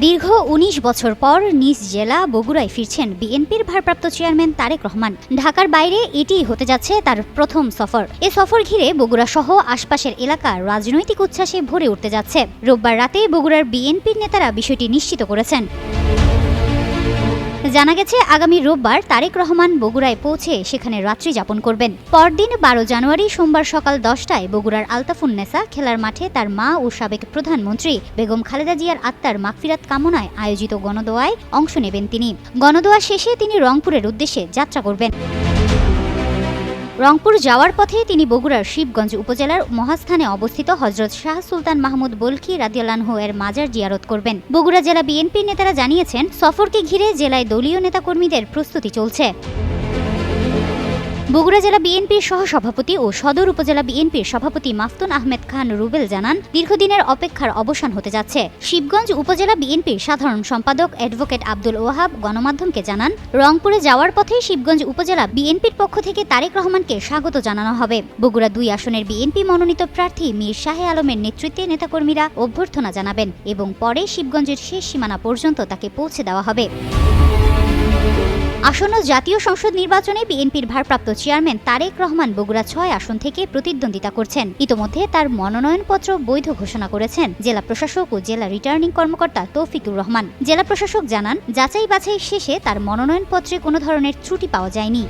দীর্ঘ ১৯ বছর পর নিজ জেলা বগুড়ায় ফিরছেন বিএনপির ভারপ্রাপ্ত চেয়ারম্যান তারেক রহমান। ঢাকার বাইরে এটিই হতে যাচ্ছে তার প্রথম সফর। এ সফর ঘিরে বগুড়া সহ আশপাশের এলাকা রাজনৈতিক উচ্ছ্বাসে ভরে উঠতে যাচ্ছে। রোববার রাতে বগুড়ার বিএনপির নেতারা বিষয়টি নিশ্চিত করেছেন। জানা গেছে, আগামী রোববার তারেক রহমান বগুড়ায় পৌঁছে সেখানে রাত্রি যাপন করবেন। পরদিন ১২ জানুয়ারি সোমবার সকাল ১০টায় বগুড়ার আলতাফুন্নেসা খেলার মাঠে তার মা ও সাবেক প্রধানমন্ত্রী বেগম খালেদা জিয়ার আত্মার মাগফিরাত কামনায় আয়োজিত গণদোয়ায় অংশ নেবেন তিনি। গণদোয়া শেষে তিনি রংপুরের উদ্দেশ্যে যাত্রা করবেন। রংপুর যাওয়ার পথে তিনি বগুড়ার শিবগঞ্জ উপজেলার মহাস্থানে অবস্থিত হযরত শাহ সুলতান মাহমুদ বলখি রাদিয়াল্লাহু এর মাজার জিয়ারত করবেন। বগুড়া জেলা বিএনপির নেতারা জানিয়েছেন, সফরকে ঘিরে জেলায় দলীয় নেতাকর্মীদের প্রস্তুতি চলছে। বগুড়া জেলা বিএনপির সহসভাপতি ও সদর উপজেলা বিএনপির সভাপতি মাফতুন আহমেদ খান রুবেল জানান, দীর্ঘদিনের অপেক্ষার অবসান হতে যাচ্ছে। শিবগঞ্জ উপজেলা বিএনপির সাধারণ সম্পাদক অ্যাডভোকেট আব্দুল ওয়াহাব গণমাধ্যমকে জানান, রংপুরে যাওয়ার পথে শিবগঞ্জ উপজেলা বিএনপির পক্ষ থেকে তারেক রহমানকে স্বাগত জানানো হবে। বগুড়া ২ আসনের বিএনপি মনোনীত প্রার্থী মীর শাহে আলমের নেতৃত্বে নেতাকর্মীরা অভ্যর্থনা জানাবেন এবং পরে শিবগঞ্জের শেষ সীমানা পর্যন্ত তাকে পৌঁছে দেওয়া হবে। আসন্ন জাতীয় সংসদ নির্বাচনে বিএনপির ভারপ্রাপ্ত চেয়ারম্যান তারেক রহমান বগুড়া ৬ আসন থেকে প্রতিদ্বন্দ্বিতা করছেন। ইতোমধ্যে তার মনোনয়নপত্র বৈধ ঘোষণা করেছেন জেলা প্রশাসক ও জেলা রিটার্নিং কর্মকর্তা তৌফিকুর রহমান। জেলা প্রশাসক জানান, যাচাই বাছাই শেষে তার মনোনয়নপত্রে কোনো ধরনের ত্রুটি পাওয়া যায়নি।